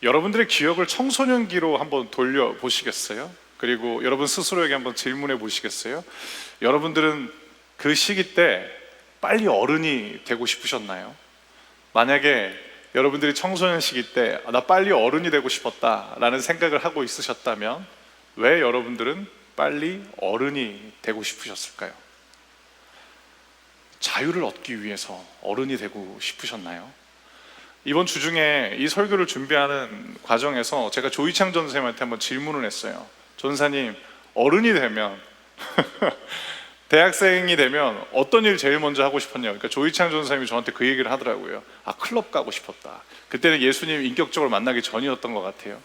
여러분들의 기억을 청소년기로 한번 돌려보시겠어요? 그리고 여러분 스스로에게 한번 질문해 보시겠어요? 여러분들은 그 시기 때 빨리 어른이 되고 싶으셨나요? 만약에 여러분들이 청소년 시기 때 나 빨리 어른이 되고 싶었다 라는 생각을 하고 있으셨다면 왜 여러분들은 빨리 어른이 되고 싶으셨을까요? 자유를 얻기 위해서 어른이 되고 싶으셨나요? 이번 주 중에 이 설교를 준비하는 과정에서 제가 조이창 전사님한테 한번 질문을 했어요. 전사님, 어른이 되면 대학생이 되면 어떤 일 제일 먼저 하고 싶었냐고. 그러니까 조이창 전사님이 저한테 그 얘기를 하더라고요. 클럽 가고 싶었다. 그때는 예수님 인격적으로 만나기 전이었던 것 같아요.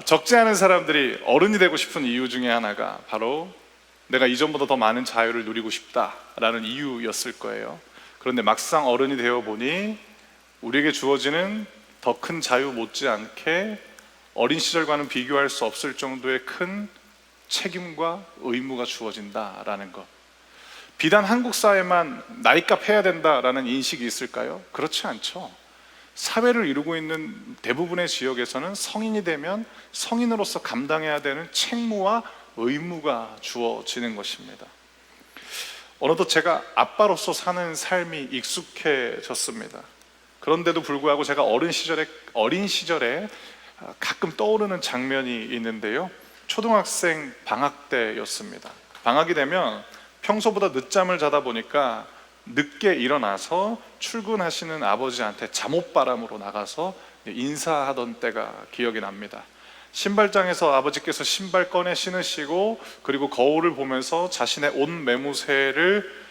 적지 않은 사람들이 어른이 되고 싶은 이유 중에 하나가 바로 내가 이전보다 더 많은 자유를 누리고 싶다라는 이유였을 거예요. 그런데 막상 어른이 되어 보니 우리에게 주어지는 더 큰 자유 못지않게 어린 시절과는 비교할 수 없을 정도의 큰 책임과 의무가 주어진다라는 것. 비단 한국 사회만 나이값 해야 된다라는 인식이 있을까요? 그렇지 않죠. 사회를 이루고 있는 대부분의 지역에서는 성인이 되면 성인으로서 감당해야 되는 책무와 의무가 주어지는 것입니다. 어느덧 제가 아빠로서 사는 삶이 익숙해졌습니다. 그런데도 불구하고 제가 어린 시절에 가끔 떠오르는 장면이 있는데요. 초등학생 방학 때였습니다. 방학이 되면 평소보다 늦잠을 자다 보니까 늦게 일어나서 출근하시는 아버지한테 잠옷바람으로 나가서 인사하던 때가 기억이 납니다. 신발장에서 아버지께서 신발 꺼내 신으시고 그리고 거울을 보면서 자신의 옷 매무새를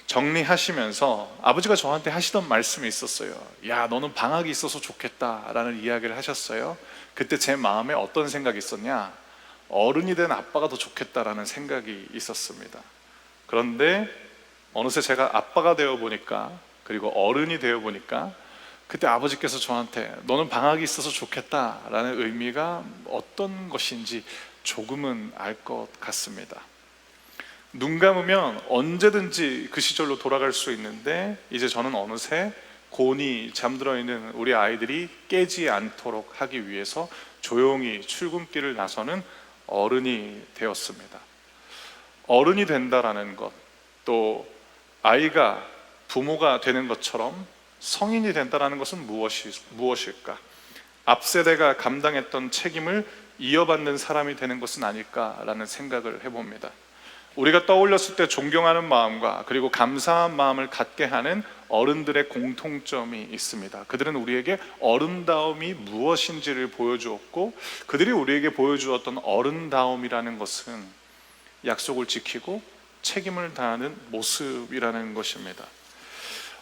정리하시면서 아버지가 저한테 하시던 말씀이 있었어요. 야, 너는 방학이 있어서 좋겠다라는 이야기를 하셨어요. 그때 제 마음에 어떤 생각이 있었냐? 어른이 된 아빠가 더 좋겠다라는 생각이 있었습니다. 그런데 어느새 제가 아빠가 되어 보니까, 그리고 어른이 되어 보니까 그때 아버지께서 저한테 너는 방학이 있어서 좋겠다라는 의미가 어떤 것인지 조금은 알 것 같습니다. 눈 감으면 언제든지 그 시절로 돌아갈 수 있는데 이제 저는 어느새 곤히 잠들어 있는 우리 아이들이 깨지 않도록 하기 위해서 조용히 출근길을 나서는 어른이 되었습니다. 어른이 된다라는 것, 또 아이가 부모가 되는 것처럼 성인이 된다는 것은 무엇일까? 앞세대가 감당했던 책임을 이어받는 사람이 되는 것은 아닐까라는 생각을 해봅니다. 우리가 떠올렸을 때 존경하는 마음과 그리고 감사한 마음을 갖게 하는 어른들의 공통점이 있습니다. 그들은 우리에게 어른다움이 무엇인지를 보여주었고, 그들이 우리에게 보여주었던 어른다움이라는 것은 약속을 지키고 책임을 다하는 모습이라는 것입니다.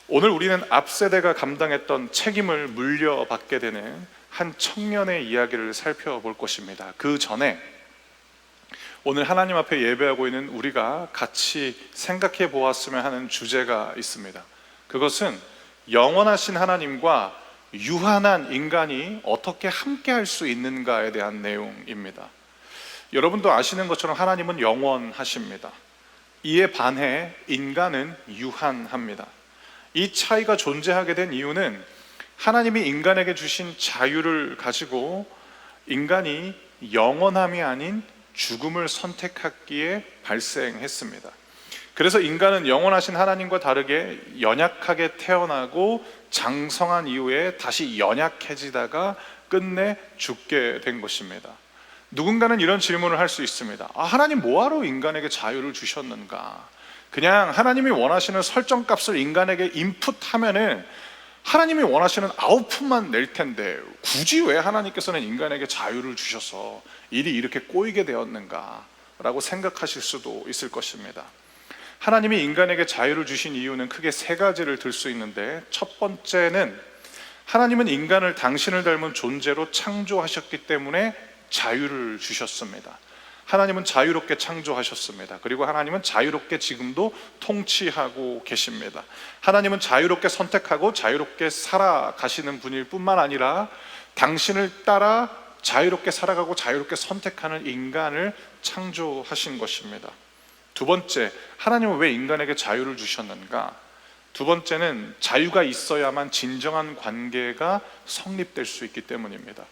오늘 우리는 앞세대가 감당했던 책임을 물려받게 되는 한 청년의 이야기를 살펴볼 것입니다. 그 전에 오늘 하나님 앞에 예배하고 있는 우리가 같이 생각해 보았으면 하는 주제가 있습니다. 그것은 영원하신 하나님과 유한한 인간이 어떻게 함께 할 수 있는가에 대한 내용입니다. 여러분도 아시는 것처럼 하나님은 영원하십니다. 이에 반해 인간은 유한합니다. 이 차이가 존재하게 된 이유는 하나님이 인간에게 주신 자유를 가지고 인간이 영원함이 아닌 죽음을 선택했기에 발생했습니다. 그래서 인간은 영원하신 하나님과 다르게 연약하게 태어나고 장성한 이후에 다시 연약해지다가 끝내 죽게 된 것입니다. 누군가는 이런 질문을 할 수 있습니다. 하나님 뭐하러 인간에게 자유를 주셨는가? 그냥 하나님이 원하시는 설정값을 인간에게 인풋하면은 하나님이 원하시는 아웃풋만 낼 텐데 굳이 왜 하나님께서는 인간에게 자유를 주셔서 일이 이렇게 꼬이게 되었는가 라고 생각하실 수도 있을 것입니다. 하나님이 인간에게 자유를 주신 이유는 크게 세 가지를 들 수 있는데, 첫 번째는 하나님은 인간을 당신을 닮은 존재로 창조하셨기 때문에 자유를 주셨습니다. 하나님은 자유롭게 창조하셨습니다. 그리고 하나님은 자유롭게 지금도 통치하고 계십니다. 하나님은 자유롭게 선택하고 자유롭게 살아가시는 분일 뿐만 아니라 당신을 따라 자유롭게 살아가고 자유롭게 선택하는 인간을 창조하신 것입니다. 두 번째, 하나님은 왜 인간에게 자유를 주셨는가? 두 번째는 자유가 있어야만 진정한 관계가 성립될 수 있기 때문입니다.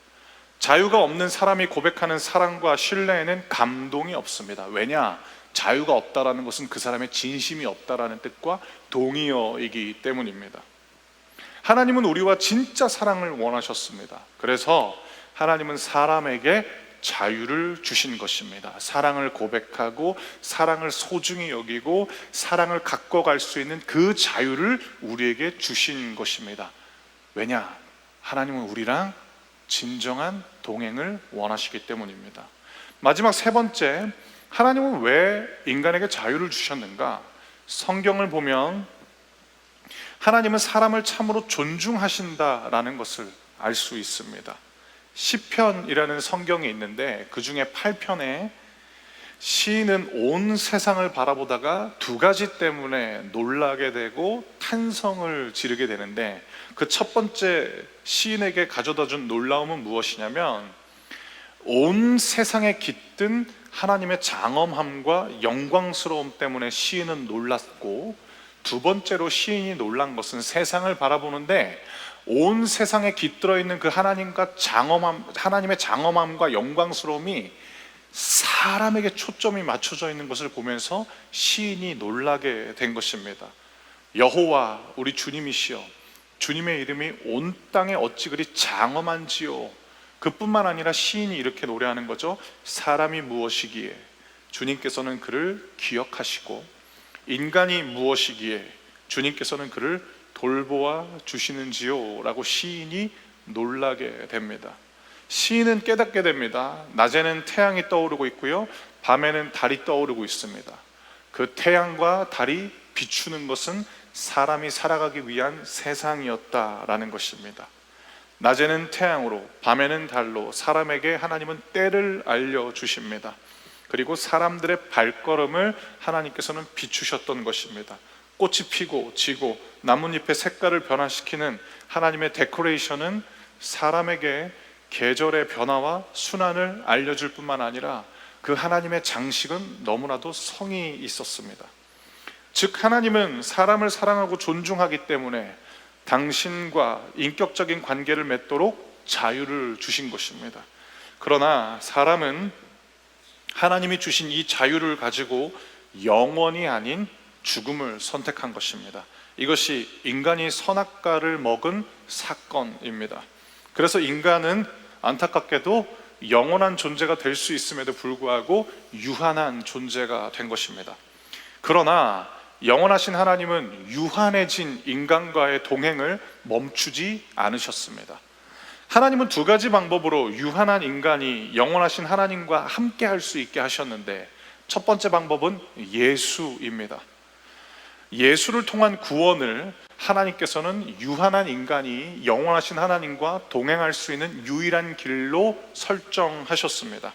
자유가 없는 사람이 고백하는 사랑과 신뢰에는 감동이 없습니다. 왜냐? 자유가 없다라는 것은 그 사람의 진심이 없다라는 뜻과 동의어이기 때문입니다. 하나님은 우리와 진짜 사랑을 원하셨습니다. 그래서 하나님은 사람에게 자유를 주신 것입니다. 사랑을 고백하고 사랑을 소중히 여기고 사랑을 갖고 갈 수 있는 그 자유를 우리에게 주신 것입니다. 왜냐? 하나님은 우리랑 진정한 동행을 원하시기 때문입니다. 마지막 세 번째, 하나님은 왜 인간에게 자유를 주셨는가? 성경을 보면 하나님은 사람을 참으로 존중하신다라는 것을 알 수 있습니다. 시편이라는 성경이 있는데 그 중에 8편에 시인은 온 세상을 바라보다가 두 가지 때문에 놀라게 되고 탄성을 지르게 되는데, 그 첫 번째 시인에게 가져다 준 놀라움은 무엇이냐면 온 세상에 깃든 하나님의 장엄함과 영광스러움 때문에 시인은 놀랐고, 두 번째로 시인이 놀란 것은 세상을 바라보는데 온 세상에 깃들어 있는 그 하나님과 하나님의 장엄함과 영광스러움이 사람에게 초점이 맞춰져 있는 것을 보면서 시인이 놀라게 된 것입니다. 여호와 우리 주님이시여, 주님의 이름이 온 땅에 어찌 그리 장엄한지요. 그뿐만 아니라 시인이 이렇게 노래하는 거죠. 사람이 무엇이기에 주님께서는 그를 기억하시고 인간이 무엇이기에 주님께서는 그를 돌보아 주시는지요 라고 시인이 놀라게 됩니다. 시인은 깨닫게 됩니다. 낮에는 태양이 떠오르고 있고요, 밤에는 달이 떠오르고 있습니다. 그 태양과 달이 비추는 것은 사람이 살아가기 위한 세상이었다라는 것입니다. 낮에는 태양으로, 밤에는 달로 사람에게 하나님은 때를 알려주십니다. 그리고 사람들의 발걸음을 하나님께서는 비추셨던 것입니다. 꽃이 피고 지고 나뭇잎의 색깔을 변화시키는 하나님의 데코레이션은 사람에게 계절의 변화와 순환을 알려줄 뿐만 아니라 그 하나님의 장식은 너무나도 성이 있었습니다. 즉 하나님은 사람을 사랑하고 존중하기 때문에 당신과 인격적인 관계를 맺도록 자유를 주신 것입니다. 그러나 사람은 하나님이 주신 이 자유를 가지고 영원이 아닌 죽음을 선택한 것입니다. 이것이 인간이 선악과를 먹은 사건입니다. 그래서 인간은 안타깝게도 영원한 존재가 될 수 있음에도 불구하고 유한한 존재가 된 것입니다. 그러나 영원하신 하나님은 유한해진 인간과의 동행을 멈추지 않으셨습니다. 하나님은 두 가지 방법으로 유한한 인간이 영원하신 하나님과 함께 할 수 있게 하셨는데, 첫 번째 방법은 예수입니다. 예수를 통한 구원을 하나님께서는 유한한 인간이 영원하신 하나님과 동행할 수 있는 유일한 길로 설정하셨습니다.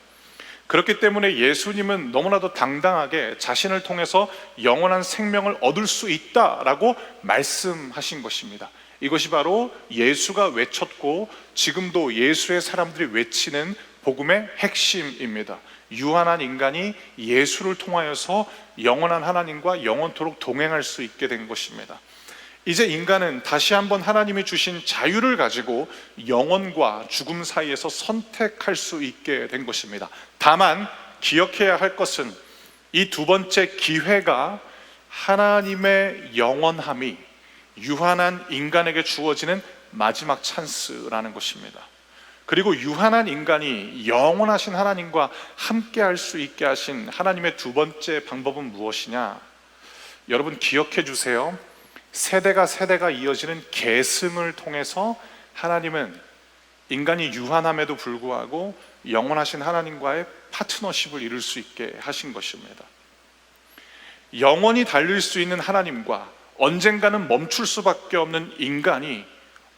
그렇기 때문에 예수님은 너무나도 당당하게 자신을 통해서 영원한 생명을 얻을 수 있다라고 말씀하신 것입니다. 이것이 바로 예수가 외쳤고 지금도 예수의 사람들이 외치는 복음의 핵심입니다. 유한한 인간이 예수를 통하여서 영원한 하나님과 영원토록 동행할 수 있게 된 것입니다. 이제 인간은 다시 한번 하나님이 주신 자유를 가지고 영원과 죽음 사이에서 선택할 수 있게 된 것입니다. 다만 기억해야 할 것은 이 두 번째 기회가 하나님의 영원함이 유한한 인간에게 주어지는 마지막 찬스라는 것입니다. 그리고 유한한 인간이 영원하신 하나님과 함께 할 수 있게 하신 하나님의 두 번째 방법은 무엇이냐? 여러분 기억해 주세요. 세대가 이어지는 계승을 통해서 하나님은 인간이 유한함에도 불구하고 영원하신 하나님과의 파트너십을 이룰 수 있게 하신 것입니다. 영원히 달릴 수 있는 하나님과 언젠가는 멈출 수밖에 없는 인간이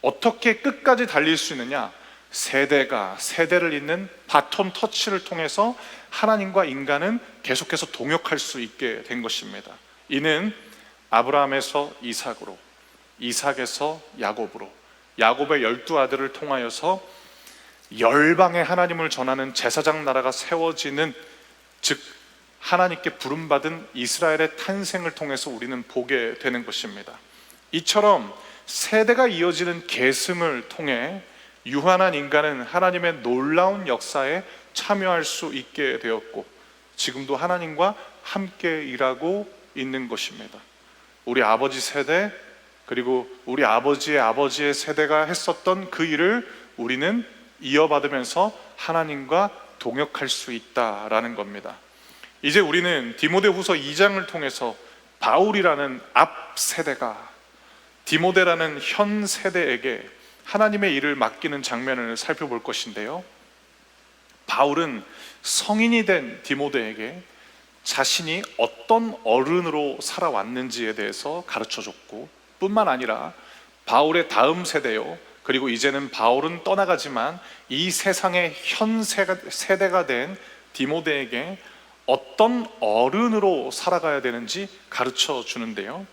어떻게 끝까지 달릴 수 있느냐? 세대가 세대를 잇는 바톤 터치를 통해서 하나님과 인간은 계속해서 동역할 수 있게 된 것입니다. 이는 아브라함에서 이삭으로, 이삭에서 야곱으로, 야곱의 12아들을 통하여서 열방의 하나님을 전하는 제사장 나라가 세워지는, 즉 하나님께 부름받은 이스라엘의 탄생을 통해서 우리는 보게 되는 것입니다. 이처럼 세대가 이어지는 계승을 통해 유한한 인간은 하나님의 놀라운 역사에 참여할 수 있게 되었고 지금도 하나님과 함께 일하고 있는 것입니다. 우리 아버지 세대 그리고 우리 아버지의 아버지의 세대가 했었던 그 일을 우리는 이어받으면서 하나님과 동역할 수 있다라는 겁니다. 이제 우리는 디모데후서 2장을 통해서 바울이라는 앞 세대가 디모데라는 현 세대에게 하나님의 일을 맡기는 장면을 살펴볼 것인데요, 바울은 성인이 된 디모데에게 자신이 어떤 어른으로 살아왔는지에 대해서 가르쳐줬고 뿐만 아니라 바울의 다음 세대요, 그리고 이제는 바울은 떠나가지만 이 세상의 현 세대가 된 디모데에게 어떤 어른으로 살아가야 되는지 가르쳐 주는데요,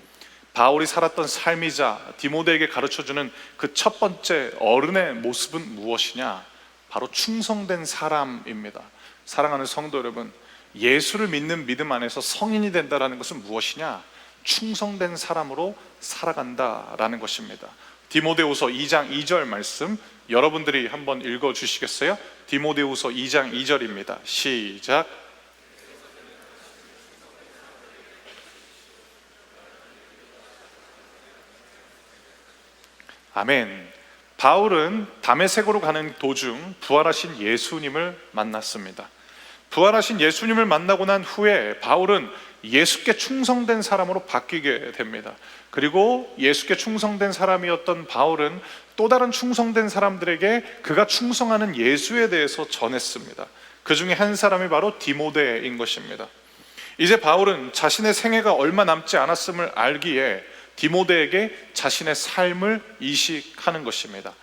바울이 살았던 삶이자 디모데에게 가르쳐주는 그 첫 번째 어른의 모습은 무엇이냐? 바로 충성된 사람입니다. 사랑하는 성도 여러분, 예수를 믿는 믿음 안에서 성인이 된다는 것은 무엇이냐? 충성된 사람으로 살아간다라는 것입니다. 디모데후서 2장 2절 말씀 여러분들이 한번 읽어 주시겠어요? 디모데후서 2장 2절입니다. 시작. 아멘. 바울은 다메섹으로 가는 도중 부활하신 예수님을 만났습니다. 부활하신 예수님을 만나고 난 후에 바울은 예수께 충성된 사람으로 바뀌게 됩니다. 그리고 예수께 충성된 사람이었던 바울은 또 다른 충성된 사람들에게 그가 충성하는 예수에 대해서 전했습니다. 그 중에 한 사람이 바로 디모데인 것입니다. 이제 바울은 자신의 생애가 얼마 남지 않았음을 알기에 디모데에게 자신의 삶을 이식하는 것입니다.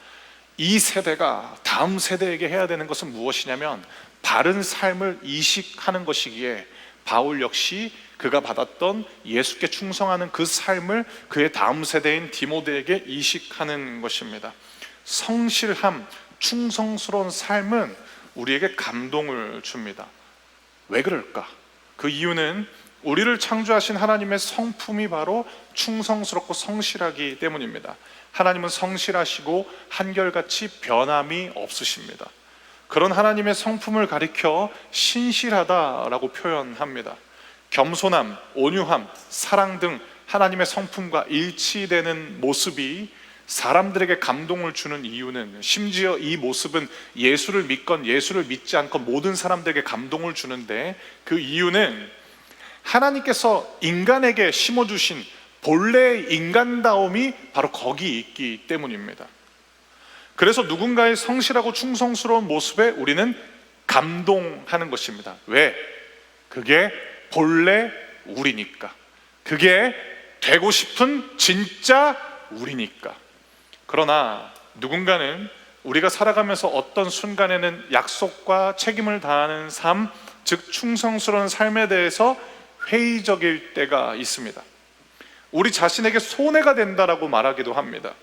이 세대가 다음 세대에게 해야 되는 것은 무엇이냐면 바른 삶을 이식하는 것이기에 바울 역시 그가 받았던 예수께 충성하는 그 삶을 그의 다음 세대인 디모데에게 이식하는 것입니다. 성실함, 충성스러운 삶은 우리에게 감동을 줍니다. 왜 그럴까? 그 이유는 우리를 창조하신 하나님의 성품이 바로 충성스럽고 성실하기 때문입니다. 하나님은 성실하시고 한결같이 변함이 없으십니다. 그런 하나님의 성품을 가리켜 신실하다라고 표현합니다. 겸손함, 온유함, 사랑 등 하나님의 성품과 일치되는 모습이 사람들에게 감동을 주는 이유는, 심지어 이 모습은 예수를 믿건 예수를 믿지 않건 모든 사람들에게 감동을 주는데, 그 이유는 하나님께서 인간에게 심어주신 본래의 인간다움이 바로 거기 있기 때문입니다. 그래서 누군가의 성실하고 충성스러운 모습에 우리는 감동하는 것입니다. 왜? 그게 본래 우리니까. 그게 되고 싶은 진짜 우리니까. 그러나 누군가는 우리가 살아가면서 어떤 순간에는 약속과 책임을 다하는 삶, 즉 충성스러운 삶에 대해서 회의적일 때가 있습니다. 우리 자신에게 손해가 된다라고 말하기도 합니다.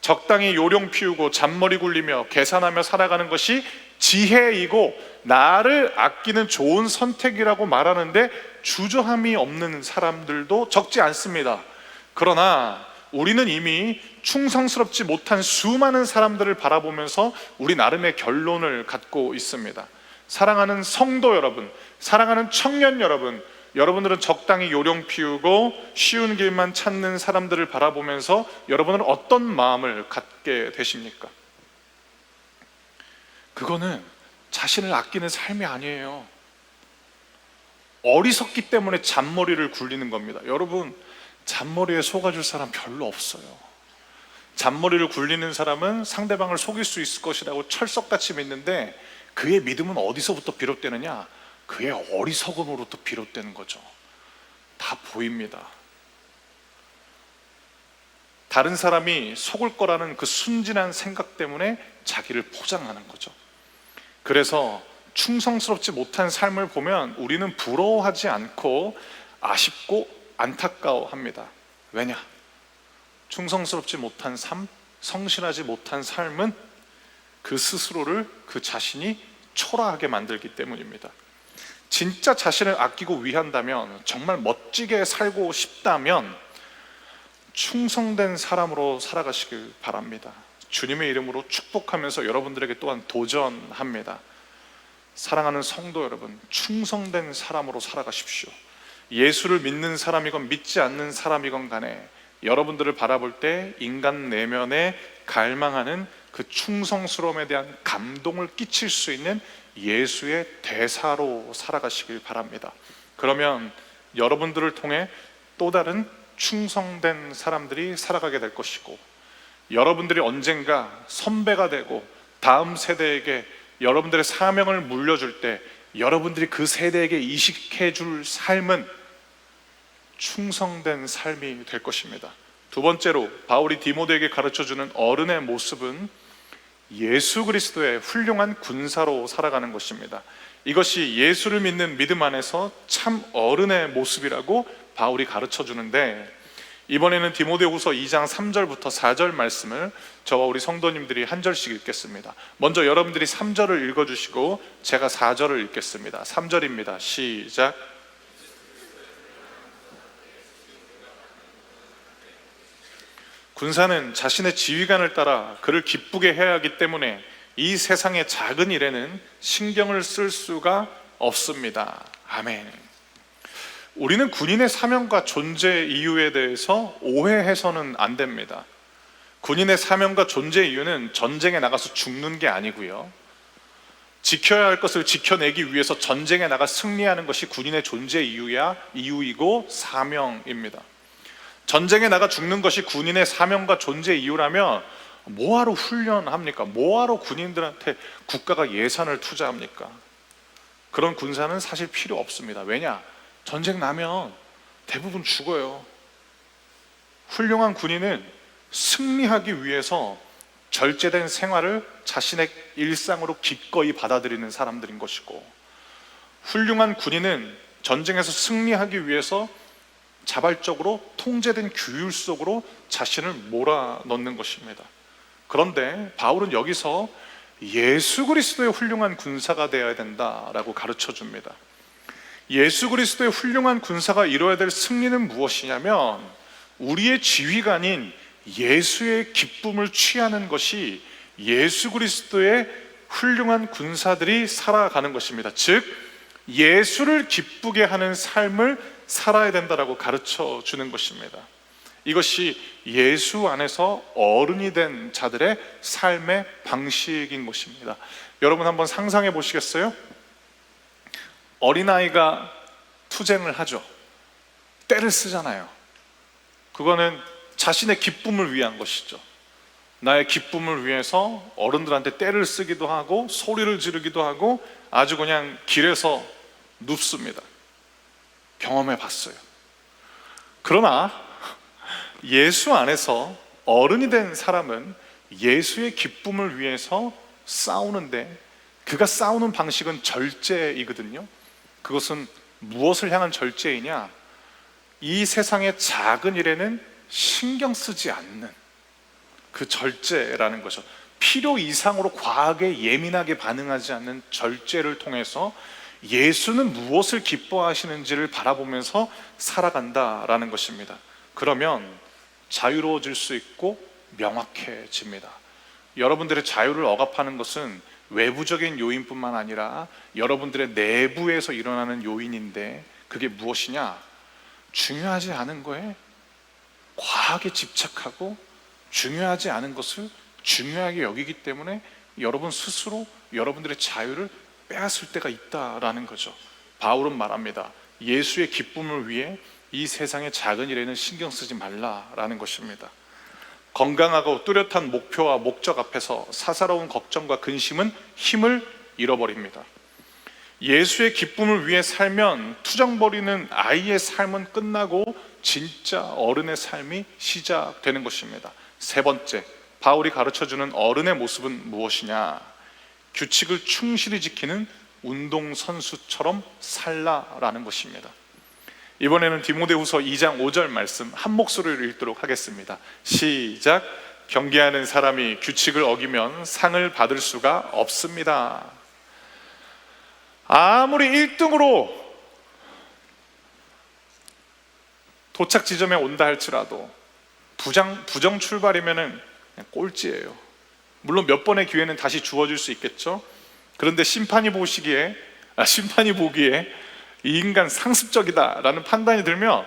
적당히 요령 피우고 잔머리 굴리며 계산하며 살아가는 것이 지혜이고 나를 아끼는 좋은 선택이라고 말하는데 주저함이 없는 사람들도 적지 않습니다. 그러나 우리는 이미 충성스럽지 못한 수많은 사람들을 바라보면서 우리 나름의 결론을 갖고 있습니다. 사랑하는 성도 여러분, 사랑하는 청년 여러분, 여러분들은 적당히 요령 피우고 쉬운 길만 찾는 사람들을 바라보면서 여러분은 어떤 마음을 갖게 되십니까? 그거는 자신을 아끼는 삶이 아니에요. 어리석기 때문에 잔머리를 굴리는 겁니다. 여러분, 잔머리에 속아줄 사람 별로 없어요. 잔머리를 굴리는 사람은 상대방을 속일 수 있을 것이라고 철석같이 믿는데, 그의 믿음은 어디서부터 비롯되느냐? 그의 어리석음으로부터 비롯되는 거죠. 다 보입니다. 다른 사람이 속을 거라는 그 순진한 생각 때문에 자기를 포장하는 거죠. 그래서 충성스럽지 못한 삶을 보면 우리는 부러워하지 않고 아쉽고 안타까워합니다. 왜냐? 충성스럽지 못한 삶, 성실하지 못한 삶은 그 스스로를, 그 자신이 초라하게 만들기 때문입니다. 진짜 자신을 아끼고 위한다면, 정말 멋지게 살고 싶다면 충성된 사람으로 살아가시길 바랍니다. 주님의 이름으로 축복하면서 여러분들에게 또한 도전합니다. 사랑하는 성도 여러분, 충성된 사람으로 살아가십시오. 예수를 믿는 사람이건 믿지 않는 사람이건 간에 여러분들을 바라볼 때 인간 내면에 갈망하는 그 충성스러움에 대한 감동을 끼칠 수 있는 예수의 대사로 살아가시길 바랍니다. 그러면 여러분들을 통해 또 다른 충성된 사람들이 살아가게 될 것이고, 여러분들이 언젠가 선배가 되고 다음 세대에게 여러분들의 사명을 물려줄 때 여러분들이 그 세대에게 이식해 줄 삶은 충성된 삶이 될 것입니다. 두 번째로 바울이 디모데에게 가르쳐주는 어른의 모습은 예수 그리스도의 훌륭한 군사로 살아가는 것입니다. 이것이 예수를 믿는 믿음 안에서 참 어른의 모습이라고 바울이 가르쳐주는데, 이번에는 디모데후서 2장 3절부터 4절 말씀을 저와 우리 성도님들이 한 절씩 읽겠습니다. 먼저 여러분들이 3절을 읽어주시고 제가 4절을 읽겠습니다. 3절입니다. 시작. 군사는 자신의 지휘관을 따라 그를 기쁘게 해야 하기 때문에 이 세상의 작은 일에는 신경을 쓸 수가 없습니다. 아멘. 우리는 군인의 사명과 존재 이유에 대해서 오해해서는 안 됩니다. 군인의 사명과 존재 이유는 전쟁에 나가서 죽는 게 아니고요, 지켜야 할 것을 지켜내기 위해서 전쟁에 나가 승리하는 것이 군인의 존재 이유이고 사명입니다. 전쟁에 나가 죽는 것이 군인의 사명과 존재 이유라면 뭐하러 훈련합니까? 뭐하러 군인들한테 국가가 예산을 투자합니까? 그런 군사는 사실 필요 없습니다. 왜냐? 전쟁 나면 대부분 죽어요. 훌륭한 군인은 승리하기 위해서 절제된 생활을 자신의 일상으로 기꺼이 받아들이는 사람들인 것이고, 훌륭한 군인은 전쟁에서 승리하기 위해서 자발적으로 통제된 규율 속으로 자신을 몰아넣는 것입니다. 그런데 바울은 여기서 예수 그리스도의 훌륭한 군사가 되어야 된다라고 가르쳐 줍니다. 예수 그리스도의 훌륭한 군사가 이루어야 될 승리는 무엇이냐면, 우리의 지휘관인 예수의 기쁨을 취하는 것이 예수 그리스도의 훌륭한 군사들이 살아가는 것입니다. 즉 예수를 기쁘게 하는 삶을 살아야 된다라고 가르쳐 주는 것입니다. 이것이 예수 안에서 어른이 된 자들의 삶의 방식인 것입니다. 여러분 한번 상상해 보시겠어요? 어린아이가 투쟁을 하죠. 떼를 쓰잖아요. 그거는 자신의 기쁨을 위한 것이죠. 나의 기쁨을 위해서 어른들한테 떼를 쓰기도 하고 소리를 지르기도 하고 아주 그냥 길에서 눕습니다. 경험해 봤어요. 그러나 예수 안에서 어른이 된 사람은 예수의 기쁨을 위해서 싸우는데, 그가 싸우는 방식은 절제이거든요. 그것은 무엇을 향한 절제이냐? 이 세상의 작은 일에는 신경 쓰지 않는 그 절제라는 거죠. 필요 이상으로 과하게 예민하게 반응하지 않는 절제를 통해서 예수는 무엇을 기뻐하시는지를 바라보면서 살아간다라는 것입니다. 그러면 자유로워질 수 있고 명확해집니다. 여러분들의 자유를 억압하는 것은 외부적인 요인뿐만 아니라 여러분들의 내부에서 일어나는 요인인데, 그게 무엇이냐? 중요하지 않은 거에 과하게 집착하고 중요하지 않은 것을 중요하게 여기기 때문에 여러분 스스로 여러분들의 자유를 빼앗을 때가 있다라는 거죠. 바울은 말합니다. 예수의 기쁨을 위해 이 세상의 작은 일에는 신경 쓰지 말라라는 것입니다. 건강하고 뚜렷한 목표와 목적 앞에서 사사로운 걱정과 근심은 힘을 잃어버립니다. 예수의 기쁨을 위해 살면 투정거리는 아이의 삶은 끝나고 진짜 어른의 삶이 시작되는 것입니다. 세 번째, 바울이 가르쳐주는 어른의 모습은 무엇이냐? 규칙을 충실히 지키는 운동선수처럼 살라라는 것입니다. 이번에는 디모데후서 2장 5절 말씀 한 목소리를 읽도록 하겠습니다. 시작. 경계하는 사람이 규칙을 어기면 상을 받을 수가 없습니다. 아무리 1등으로 도착 지점에 온다 할지라도 부정 출발이면은 그냥 꼴찌예요. 물론 몇 번의 기회는 다시 주어질 수 있겠죠. 그런데 심판이 보기에 이 인간 상습적이다라는 판단이 들면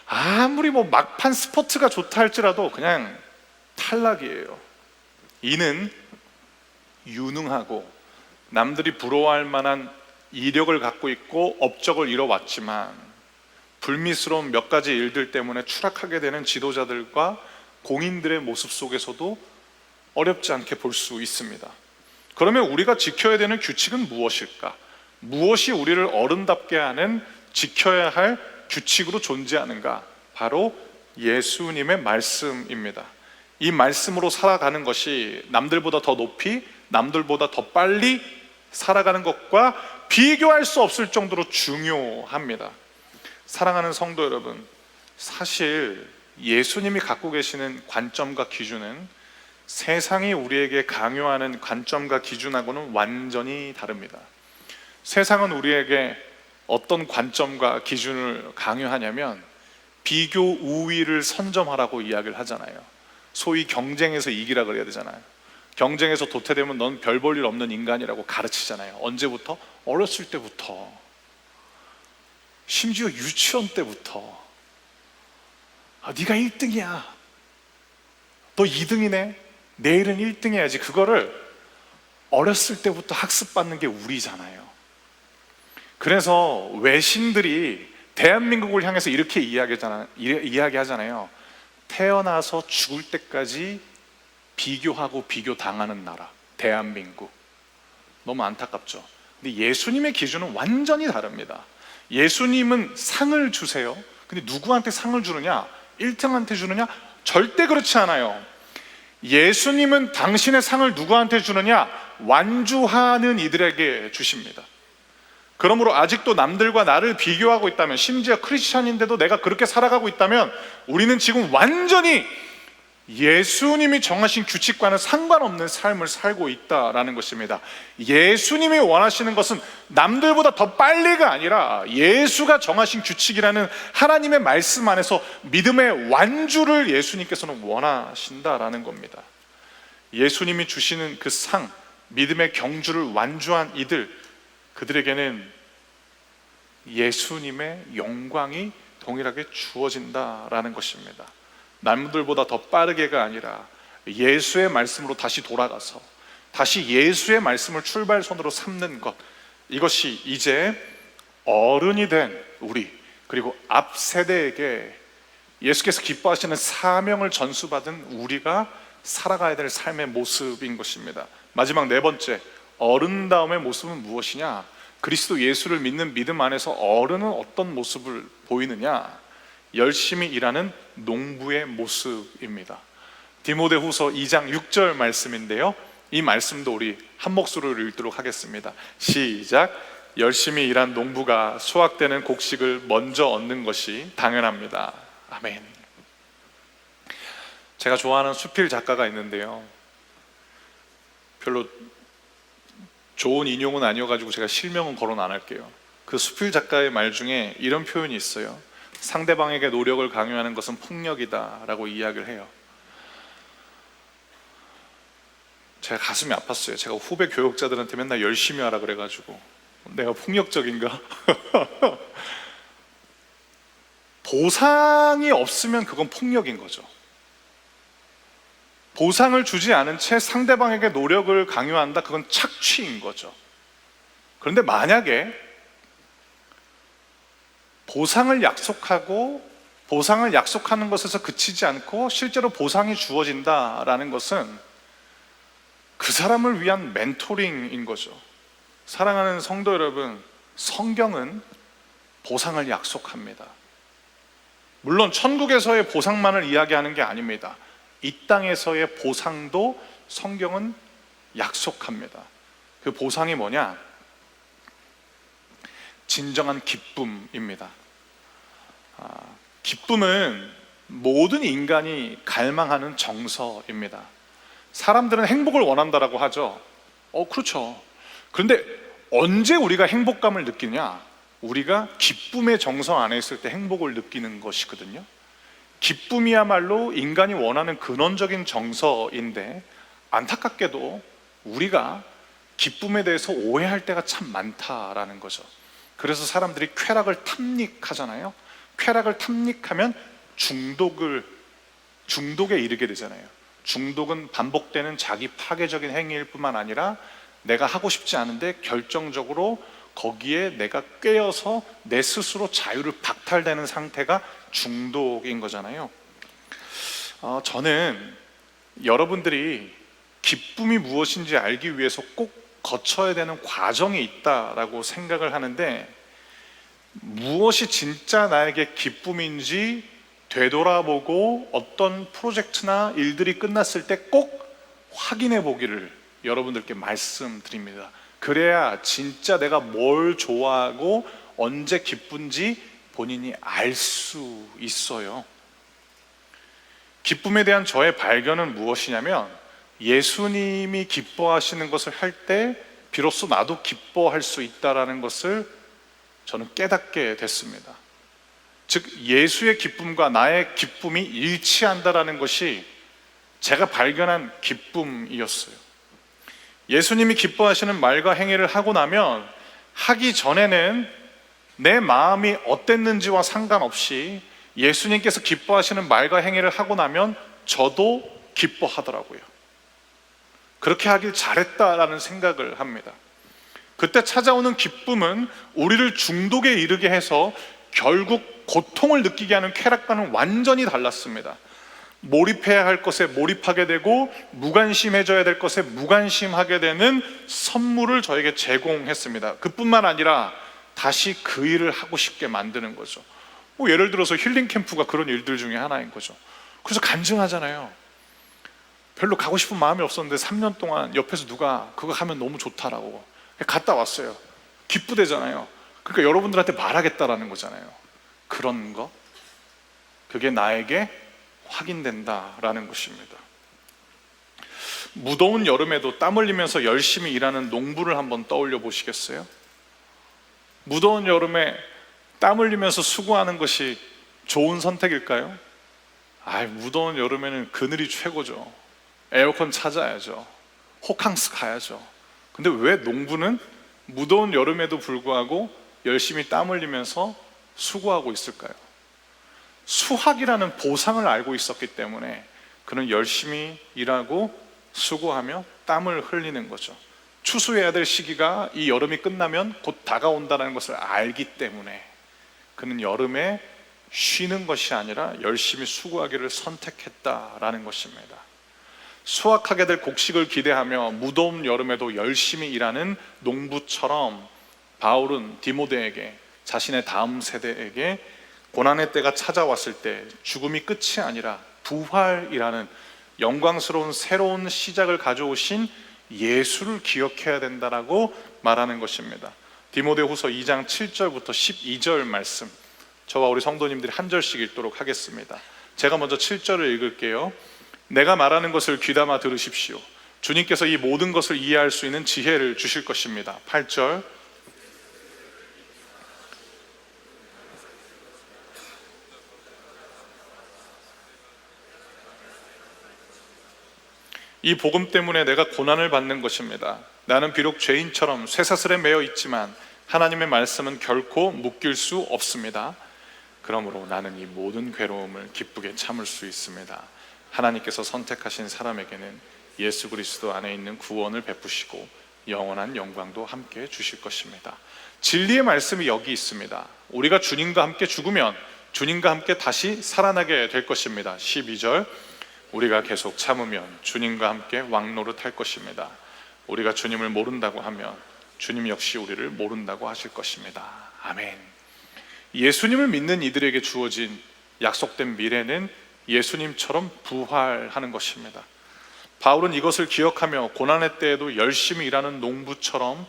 아무리 뭐 막판 스포츠가 좋다 할지라도 그냥 탈락이에요. 이는 유능하고 남들이 부러워할 만한 이력을 갖고 있고 업적을 이뤄왔지만 불미스러운 몇 가지 일들 때문에 추락하게 되는 지도자들과 공인들의 모습 속에서도 어렵지 않게 볼 수 있습니다. 그러면 우리가 지켜야 되는 규칙은 무엇일까? 무엇이 우리를 어른답게 하는 지켜야 할 규칙으로 존재하는가? 바로 예수님의 말씀입니다. 이 말씀으로 살아가는 것이 남들보다 더 높이, 남들보다 더 빨리 살아가는 것과 비교할 수 없을 정도로 중요합니다. 사랑하는 성도 여러분, 사실 예수님이 갖고 계시는 관점과 기준은 세상이 우리에게 강요하는 관점과 기준하고는 완전히 다릅니다. 세상은 우리에게 어떤 관점과 기준을 강요하냐면 비교 우위를 선점하라고 이야기를 하잖아요. 소위 경쟁에서 이기라 그래야 되잖아요. 경쟁에서 도태되면 넌 별 볼 일 없는 인간이라고 가르치잖아요. 언제부터? 어렸을 때부터. 심지어 유치원 때부터. 네가 1등이야. 너 2등이네. 내일은 1등 해야지. 그거를 어렸을 때부터 학습받는 게 우리잖아요. 그래서 외신들이 대한민국을 향해서 이렇게 이야기하잖아요. 태어나서 죽을 때까지 비교하고 비교당하는 나라, 대한민국. 너무 안타깝죠. 근데 예수님의 기준은 완전히 다릅니다. 예수님은 상을 주세요. 근데 누구한테 상을 주느냐? 1등한테 주느냐? 절대 그렇지 않아요. 예수님은 당신의 상을 누구한테 주느냐? 완주하는 이들에게 주십니다. 그러므로 아직도 남들과 나를 비교하고 있다면, 심지어 크리스찬인데도 내가 그렇게 살아가고 있다면 우리는 지금 완전히 예수님이 정하신 규칙과는 상관없는 삶을 살고 있다라는 것입니다. 예수님이 원하시는 것은 남들보다 더 빨리가 아니라 예수가 정하신 규칙이라는 하나님의 말씀 안에서 믿음의 완주를 예수님께서는 원하신다라는 겁니다. 예수님이 주시는 그 상, 믿음의 경주를 완주한 이들, 그들에게는 예수님의 영광이 동일하게 주어진다라는 것입니다. 남들보다 더 빠르게가 아니라 예수의 말씀으로 다시 돌아가서 다시 예수의 말씀을 출발선으로 삼는 것, 이것이 이제 어른이 된 우리, 그리고 앞 세대에게 예수께서 기뻐하시는 사명을 전수받은 우리가 살아가야 될 삶의 모습인 것입니다. 마지막 네 번째, 어른다움의 모습은 무엇이냐? 그리스도 예수를 믿는 믿음 안에서 어른은 어떤 모습을 보이느냐? 열심히 일하는 농부의 모습입니다. 디모데후서 2장 6절 말씀인데요, 이 말씀도 우리 한 목소리로 읽도록 하겠습니다. 시작. 열심히 일한 농부가 수확되는 곡식을 먼저 얻는 것이 당연합니다. 아멘. 제가 좋아하는 수필 작가가 있는데요, 별로 좋은 인용은 아니어가지고 제가 실명은 거론 안 할게요. 그 수필 작가의 말 중에 이런 표현이 있어요. 상대방에게 노력을 강요하는 것은 폭력이다 라고 이야기를 해요. 제가 가슴이 아팠어요. 제가 후배 교육자들한테 맨날 열심히 하라 그래가지고 내가 폭력적인가? 보상이 없으면 그건 폭력인 거죠. 보상을 주지 않은 채 상대방에게 노력을 강요한다, 그건 착취인 거죠. 그런데 만약에 보상을 약속하고 보상을 약속하는 것에서 그치지 않고 실제로 보상이 주어진다라는 것은 그 사람을 위한 멘토링인 거죠. 사랑하는 성도 여러분, 성경은 보상을 약속합니다. 물론 천국에서의 보상만을 이야기하는 게 아닙니다. 이 땅에서의 보상도 성경은 약속합니다. 그 보상이 뭐냐? 진정한 기쁨입니다. 기쁨은 모든 인간이 갈망하는 정서입니다. 사람들은 행복을 원한다라고 하죠. 그렇죠. 그런데 언제 우리가 행복감을 느끼냐? 우리가 기쁨의 정서 안에 있을 때 행복을 느끼는 것이거든요. 기쁨이야말로 인간이 원하는 근원적인 정서인데 안타깝게도 우리가 기쁨에 대해서 오해할 때가 참 많다라는 거죠. 그래서 사람들이 쾌락을 탐닉하잖아요. 쾌락을 탐닉하면 중독에 이르게 되잖아요. 중독은 반복되는 자기 파괴적인 행위일 뿐만 아니라 내가 하고 싶지 않은데 결정적으로 거기에 내가 꿰어서 내 스스로 자유를 박탈되는 상태가 중독인 거잖아요. 저는 여러분들이 기쁨이 무엇인지 알기 위해서 꼭 거쳐야 되는 과정이 있다라고 생각을 하는데, 무엇이 진짜 나에게 기쁨인지 되돌아보고 어떤 프로젝트나 일들이 끝났을 때 꼭 확인해 보기를 여러분들께 말씀드립니다. 그래야 진짜 내가 뭘 좋아하고 언제 기쁜지 본인이 알 수 있어요. 기쁨에 대한 저의 발견은 무엇이냐면, 예수님이 기뻐하시는 것을 할 때 비로소 나도 기뻐할 수 있다는 것을 저는 깨닫게 됐습니다. 즉 예수의 기쁨과 나의 기쁨이 일치한다는 것이 제가 발견한 기쁨이었어요. 예수님이 기뻐하시는 말과 행위를 하고 나면 하기 전에는 내 마음이 어땠는지와 상관없이 예수님께서 기뻐하시는 말과 행위를 하고 나면 저도 기뻐하더라고요. 그렇게 하길 잘했다라는 생각을 합니다. 그때 찾아오는 기쁨은 우리를 중독에 이르게 해서 결국 고통을 느끼게 하는 쾌락과는 완전히 달랐습니다. 몰입해야 할 것에 몰입하게 되고 무관심해져야 될 것에 무관심하게 되는 선물을 저에게 제공했습니다. 그뿐만 아니라 다시 그 일을 하고 싶게 만드는 거죠. 예를 들어서 힐링 캠프가 그런 일들 중에 하나인 거죠. 그래서 간증하잖아요. 별로 가고 싶은 마음이 없었는데 3년 동안 옆에서 누가 그거 하면 너무 좋다라고 갔다 왔어요. 기쁘대잖아요. 그러니까 여러분들한테 말하겠다라는 거잖아요. 그런 거, 그게 나에게 확인된다라는 것입니다. 무더운 여름에도 땀 흘리면서 열심히 일하는 농부를 한번 떠올려 보시겠어요? 무더운 여름에 땀 흘리면서 수고하는 것이 좋은 선택일까요? 무더운 여름에는 그늘이 최고죠. 에어컨 찾아야죠. 호캉스 가야죠. 근데 왜 농부는 무더운 여름에도 불구하고 열심히 땀 흘리면서 수고하고 있을까요? 수확이라는 보상을 알고 있었기 때문에 그는 열심히 일하고 수고하며 땀을 흘리는 거죠. 추수해야 될 시기가 이 여름이 끝나면 곧 다가온다는 것을 알기 때문에 그는 여름에 쉬는 것이 아니라 열심히 수고하기를 선택했다라는 것입니다. 수확하게 될 곡식을 기대하며 무더운 여름에도 열심히 일하는 농부처럼 바울은 디모데에게, 자신의 다음 세대에게 고난의 때가 찾아왔을 때 죽음이 끝이 아니라 부활이라는 영광스러운 새로운 시작을 가져오신 예수를 기억해야 된다라고 말하는 것입니다. 디모데후서 2장 7절부터 12절 말씀, 저와 우리 성도님들이 한 절씩 읽도록 하겠습니다. 제가 먼저 7절을 읽을게요. 내가 말하는 것을 귀담아 들으십시오. 주님께서 이 모든 것을 이해할 수 있는 지혜를 주실 것입니다. 8절, 이 복음 때문에 내가 고난을 받는 것입니다. 나는 비록 죄인처럼 쇠사슬에 매여 있지만 하나님의 말씀은 결코 묶일 수 없습니다. 그러므로 나는 이 모든 괴로움을 기쁘게 참을 수 있습니다. 하나님께서 선택하신 사람에게는 예수 그리스도 안에 있는 구원을 베푸시고 영원한 영광도 함께 주실 것입니다. 진리의 말씀이 여기 있습니다. 우리가 주님과 함께 죽으면 주님과 함께 다시 살아나게 될 것입니다. 12절, 우리가 계속 참으면 주님과 함께 왕노릇 할 것입니다. 우리가 주님을 모른다고 하면 주님 역시 우리를 모른다고 하실 것입니다. 아멘. 예수님을 믿는 이들에게 주어진 약속된 미래는 예수님처럼 부활하는 것입니다. 바울은 이것을 기억하며 고난의 때에도 열심히 일하는 농부처럼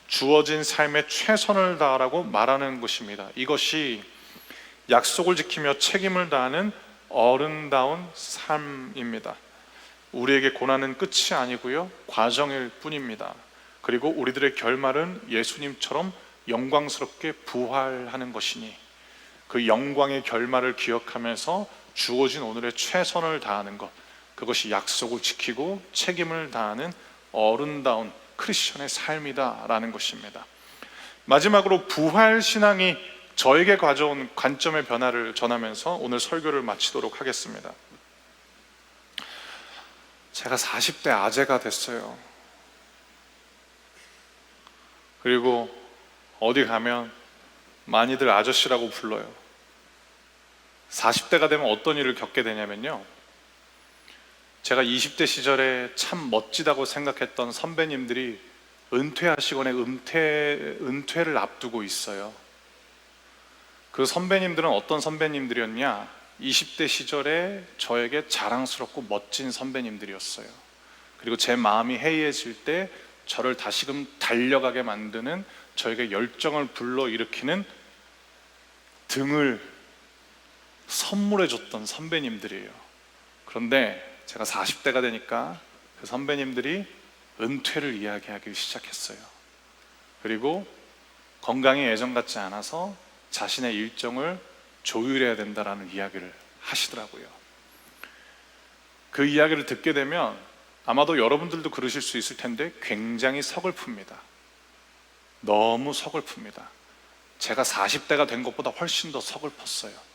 주어진 삶에 최선을 다하라고 말하는 것입니다. 이것이 약속을 지키며 책임을 다하는 어른다운 삶입니다. 우리에게 고난은 끝이 아니고요, 과정일 뿐입니다. 그리고 우리들의 결말은 예수님처럼 영광스럽게 부활하는 것이니 그 영광의 결말을 기억하면서 주어진 오늘의 최선을 다하는 것, 그것이 약속을 지키고 책임을 다하는 어른다운 크리스천의 삶이다라는 것입니다. 마지막으로 부활신앙이 저에게 가져온 관점의 변화를 전하면서 오늘 설교를 마치도록 하겠습니다. 제가 40대 아재가 됐어요. 그리고 어디 가면 많이들 아저씨라고 불러요. 40대가 되면 어떤 일을 겪게 되냐면요, 제가 20대 시절에 참 멋지다고 생각했던 선배님들이 은퇴하시거나 은퇴를 앞두고 있어요. 그 선배님들은 어떤 선배님들이었냐? 20대 시절에 저에게 자랑스럽고 멋진 선배님들이었어요. 그리고 제 마음이 해이해질 때 저를 다시금 달려가게 만드는, 저에게 열정을 불러일으키는 등을 선물해 줬던 선배님들이에요. 그런데 제가 40대가 되니까 그 선배님들이 은퇴를 이야기하기 시작했어요. 그리고 건강이 예전 같지 않아서 자신의 일정을 조율해야 된다라는 이야기를 하시더라고요. 그 이야기를 듣게 되면 아마도 여러분들도 그러실 수 있을 텐데 굉장히 서글픕니다. 너무 서글픕니다. 제가 40대가 된 것보다 훨씬 더 서글펐어요.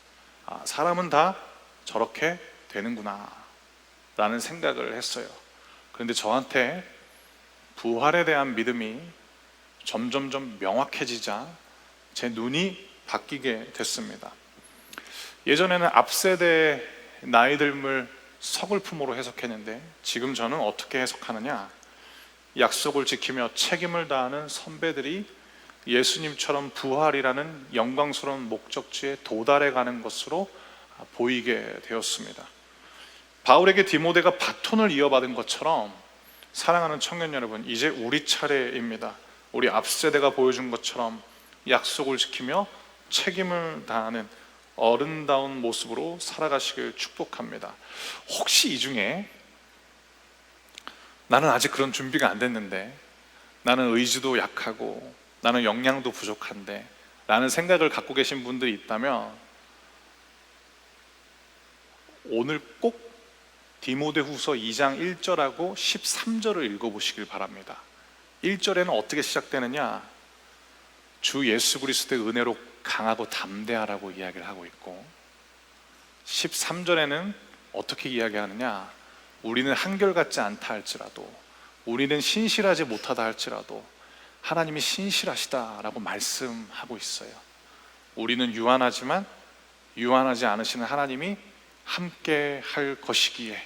아, 사람은 다 저렇게 되는구나 라는 생각을 했어요. 그런데 저한테 부활에 대한 믿음이 점점점 명확해지자 제 눈이 바뀌게 됐습니다. 예전에는 앞세대 나이듦을 서글픔으로 해석했는데 지금 저는 어떻게 해석하느냐, 약속을 지키며 책임을 다하는 선배들이 예수님처럼 부활이라는 영광스러운 목적지에 도달해 가는 것으로 보이게 되었습니다. 바울에게 디모데가 바톤을 이어받은 것처럼, 사랑하는 청년 여러분, 이제 우리 차례입니다. 우리 앞세대가 보여준 것처럼 약속을 지키며 책임을 다하는 어른다운 모습으로 살아가시길 축복합니다. 혹시 이 중에 나는 아직 그런 준비가 안 됐는데, 나는 의지도 약하고 나는 역량도 부족한데 라는 생각을 갖고 계신 분들이 있다면 오늘 꼭 디모데후서 2장 1절하고 13절을 읽어보시길 바랍니다. 1절에는 어떻게 시작되느냐, 주 예수 그리스도의 은혜로 강하고 담대하라고 이야기를 하고 있고, 13절에는 어떻게 이야기하느냐, 우리는 한결같지 않다 할지라도, 우리는 신실하지 못하다 할지라도 하나님이 신실하시다라고 말씀하고 있어요. 우리는 유한하지만 유한하지 않으시는 하나님이 함께 할 것이기에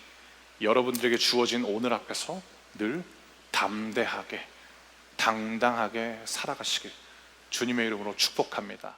여러분들에게 주어진 오늘 앞에서 늘 담대하게 당당하게 살아가시길 주님의 이름으로 축복합니다.